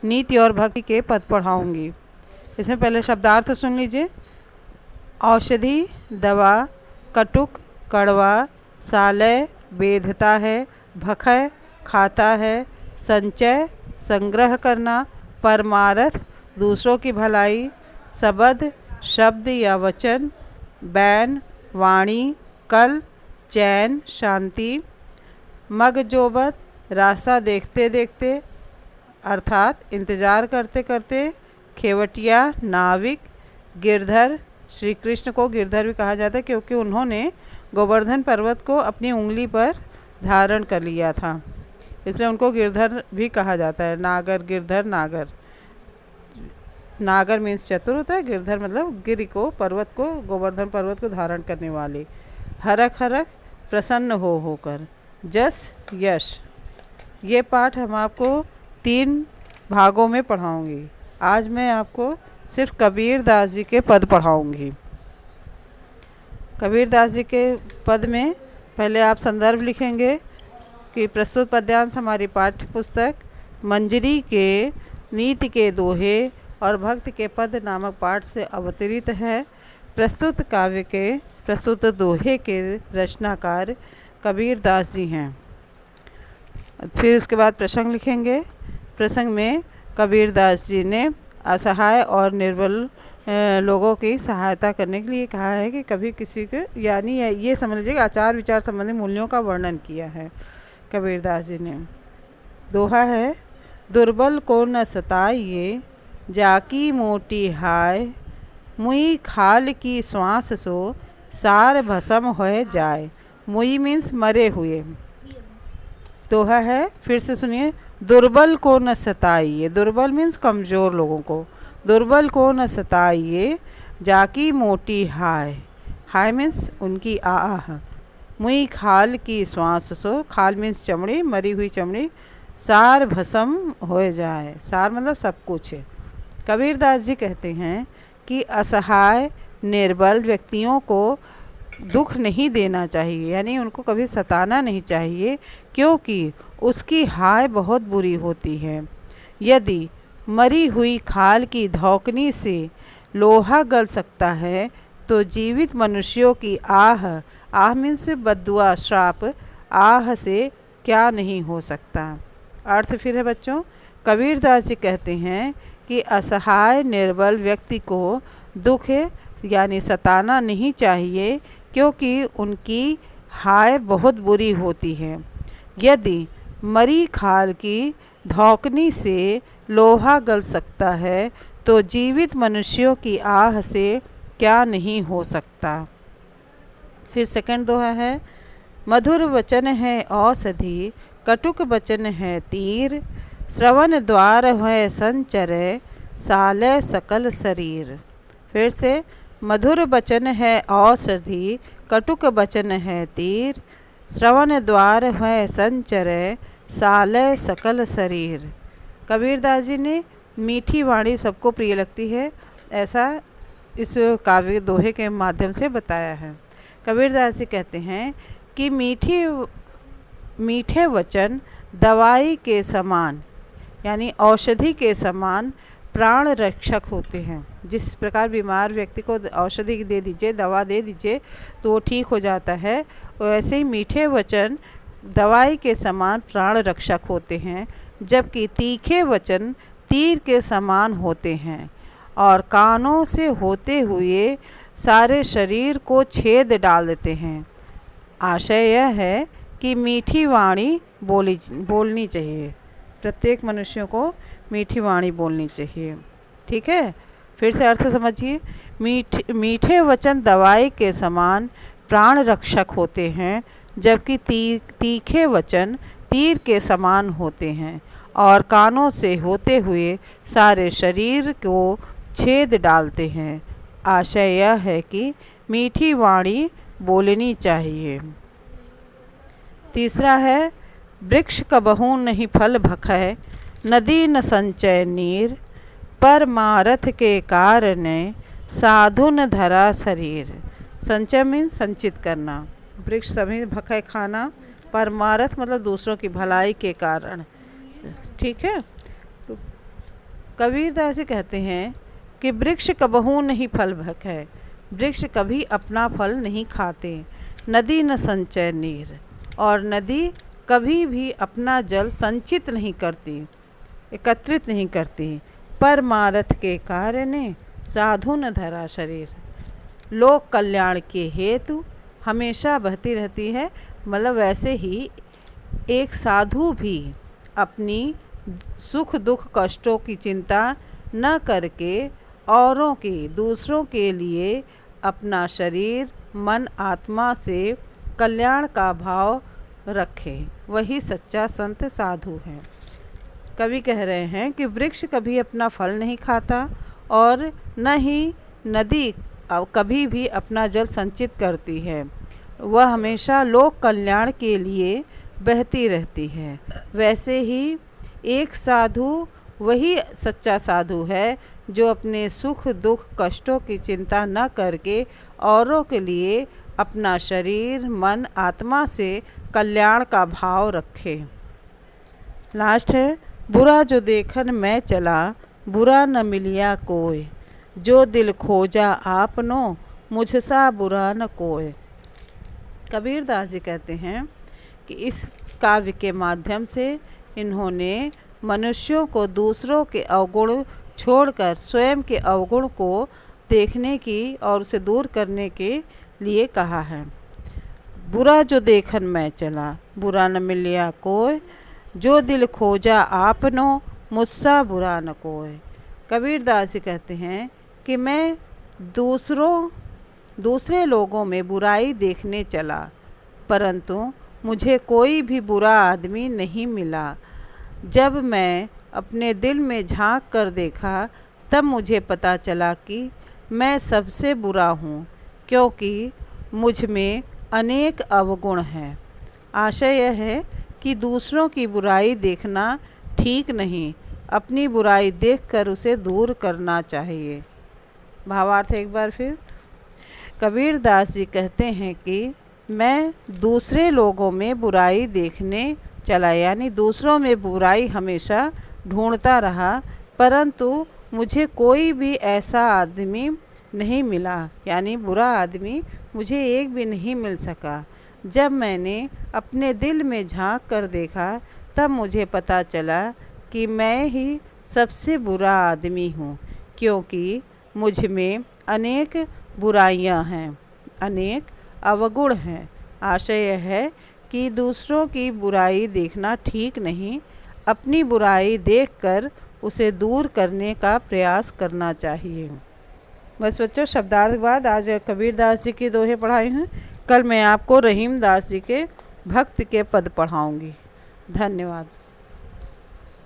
नीति और भक्ति के पद पढ़ाऊंगी। इसमें पहले शब्दार्थ सुन लीजिए। औषधि, दवा, कटुक, कड़वा, सालय, बेधता है, भखय, खाता है, संचय, संग्रह करना, परमारथ, दूसरों की भलाई, सबद, शब्द या वचन, बैन, वाणी, कल, चैन, शांति, मगजोबत, रास्ता देखते देखते अर्थात इंतज़ार करते करते, खेवटिया, नाविक, गिरधर, श्री कृष्ण को गिरधर भी कहा जाता है क्योंकि उन्होंने गोवर्धन पर्वत को अपनी उंगली पर धारण कर लिया था, इसलिए उनको गिरधर भी कहा जाता है। नागर, गिरधर, नागर। नागर मीन्स चतुर होता है, गिरधर मतलब गिरि को, पर्वत को, गोवर्धन पर्वत को धारण करने वाले। हरख हरख, प्रसन्न होकर। जस, यश। ये पाठ हम आपको 3 भागों में पढ़ाऊंगी। आज मैं आपको सिर्फ कबीर दास जी के पद पढ़ाऊंगी। कबीर दास जी के पद में पहले आप संदर्भ लिखेंगे कि प्रस्तुत पद्यांश हमारी पाठ्य पुस्तक मंजरी के नीति के दोहे और भक्त के पद नामक पाठ से अवतरित है। प्रस्तुत काव्य के प्रस्तुत दोहे के रचनाकार कबीर दास जी हैं। फिर उसके बाद प्रसंग लिखेंगे। प्रसंग में कबीर दास जी ने असहाय और निर्बल लोगों की सहायता करने के लिए कहा है कि कभी किसी के, यानी ये समझ लीजिए आचार विचार संबंधी मूल्यों का वर्णन किया है कबीर दास जी ने। दोहा है, दुर्बल को न सताइए, जाकी मोटी हाय, मुई खाल की श्वास सो, सार भस्म हो जाए। मुई मीन्स मरे हुए। दोहा है, फिर से सुनिए। दुर्बल को न सताइए, दुर्बल मीन्स कमज़ोर लोगों को। दुर्बल को न सताइए, जाकी मोटी हाय, हाय मीन्स उनकी आह, मुई खाल की श्वास सो, खाल मीन्स चमड़ी, मरी हुई चमड़ी, सार भस्म हो जाए। सार मतलब सब कुछ है। कबीर दास जी कहते हैं कि असहाय निर्बल व्यक्तियों को दुख नहीं देना चाहिए, यानी उनको कभी सताना नहीं चाहिए, क्योंकि उसकी हाय बहुत बुरी होती है। यदि मरी हुई खाल की धौकनी से लोहा गल सकता है तो जीवित मनुष्यों की आह, आह मीन्स बद्दुआ, श्राप, आह से क्या नहीं हो सकता। अर्थ फिर है बच्चों, कबीर दास जी कहते हैं कि असहाय निर्बल व्यक्ति को दुख यानी सताना नहीं चाहिए, क्योंकि उनकी हाय बहुत बुरी होती है। यदि मरी खाल की धौकनी से लोहा गल सकता है तो जीवित मनुष्यों की आह से क्या नहीं हो सकता। फिर सेकंड दोहा है, मधुर वचन है औषधि, कटुक वचन है तीर, श्रवण द्वार है संचर, सालय सकल शरीर। फिर से, मधुर वचन है औषधि, कटुक वचन है तीर, श्रवण द्वार है संचर, सालय सकल शरीर। कबीर दास जी ने मीठी वाणी सबको प्रिय लगती है, ऐसा इस काव्य दोहे के माध्यम से बताया है। कबीर दास जी कहते हैं कि मीठे वचन दवाई के समान, यानी औषधि के समान प्राण रक्षक होते हैं। जिस प्रकार बीमार व्यक्ति को औषधि दे दीजिए, दवा दे दीजिए तो वो ठीक हो जाता है, वैसे ही मीठे वचन दवाई के समान प्राण रक्षक होते हैं, जबकि तीखे वचन तीर के समान होते हैं और कानों से होते हुए सारे शरीर को छेद डाल देते हैं। आशय यह है कि मीठी वाणी बोलनी चाहिए, प्रत्येक मनुष्यों को मीठी वाणी बोलनी चाहिए। ठीक है, फिर से अर्थ समझिए। मीठे वचन दवाई के समान प्राण रक्षक होते हैं, जबकि तीखे वचन तीर के समान होते हैं और कानों से होते हुए सारे शरीर को छेद डालते हैं। आशय यह है कि मीठी वाणी बोलनी चाहिए। तीसरा है, वृक्ष कबहू नहीं फल भखै, नदी न संचय नीर, परमारथ के कारण साधु न धरा शरीर। संचय मीन्स संचित करना, वृक्ष सभी भखै खाना, परमारथ मतलब दूसरों की भलाई के कारण। ठीक है, कबीरदास जी कहते हैं कि वृक्ष कबहू नहीं फल भक है, वृक्ष कभी अपना फल नहीं खाते। नदी न संचय नीर, और नदी कभी भी अपना जल संचित नहीं करती, एकत्रित नहीं करती। परमारथ के कार्य ने साधु न धरा शरीर, लोक कल्याण के हेतु हमेशा बहती रहती है। मतलब वैसे ही एक साधु भी अपनी सुख दुख कष्टों की चिंता न करके औरों के, दूसरों के लिए अपना शरीर मन आत्मा से कल्याण का भाव रखे, वही सच्चा संत साधु है। कवि कह रहे हैं कि वृक्ष कभी अपना फल नहीं खाता और न ही नदी कभी भी अपना जल संचित करती है, वह हमेशा लोक कल्याण के लिए बहती रहती है। वैसे ही एक साधु वही सच्चा साधु है जो अपने सुख दुख कष्टों की चिंता न करके औरों के लिए अपना शरीर मन आत्मा से कल्याण का भाव रखे। लास्ट है, बुरा जो देखन मैं चला, बुरा न मिलिया कोय, जो दिल खोजा आपनो, मुझसा बुरा न कोय। कबीरदास जी कहते हैं कि इस काव्य के माध्यम से इन्होंने मनुष्यों को दूसरों के अवगुण छोड़कर स्वयं के अवगुण को देखने की और उसे दूर करने के लिए कहा है। बुरा जो देखन मैं चला, बुरा न मिलिया कोय, जो दिल खोजा आपनो, मुझसा बुरा न कोय। कबीरदास जी कहते हैं कि मैं दूसरे लोगों में बुराई देखने चला, परंतु मुझे कोई भी बुरा आदमी नहीं मिला। जब मैं अपने दिल में झांक कर देखा, तब मुझे पता चला कि मैं सबसे बुरा हूँ, क्योंकि मुझ में अनेक अवगुण हैं। आशय यह है कि दूसरों की बुराई देखना ठीक नहीं, अपनी बुराई देखकर उसे दूर करना चाहिए। भावार्थ एक बार फिर, कबीरदास जी कहते हैं कि मैं दूसरे लोगों में बुराई देखने चला, यानी दूसरों में बुराई हमेशा ढूंढता रहा, परंतु मुझे कोई भी ऐसा आदमी नहीं मिला, यानी बुरा आदमी मुझे एक भी नहीं मिल सका। जब मैंने अपने दिल में झांक कर देखा, तब मुझे पता चला कि मैं ही सबसे बुरा आदमी हूँ, क्योंकि मुझ में अनेक बुराइयाँ हैं, अनेक अवगुण हैं। आशय यह है कि दूसरों की बुराई देखना ठीक नहीं, अपनी बुराई देखकर उसे दूर करने का प्रयास करना चाहिए। बस बच्चों, शब्दार्थ के बाद आज कबीरदास जी की दोहे पढ़ाई हैं। कल मैं आपको रहीमदास जी के भक्त के पद पढ़ाऊँगी। धन्यवाद।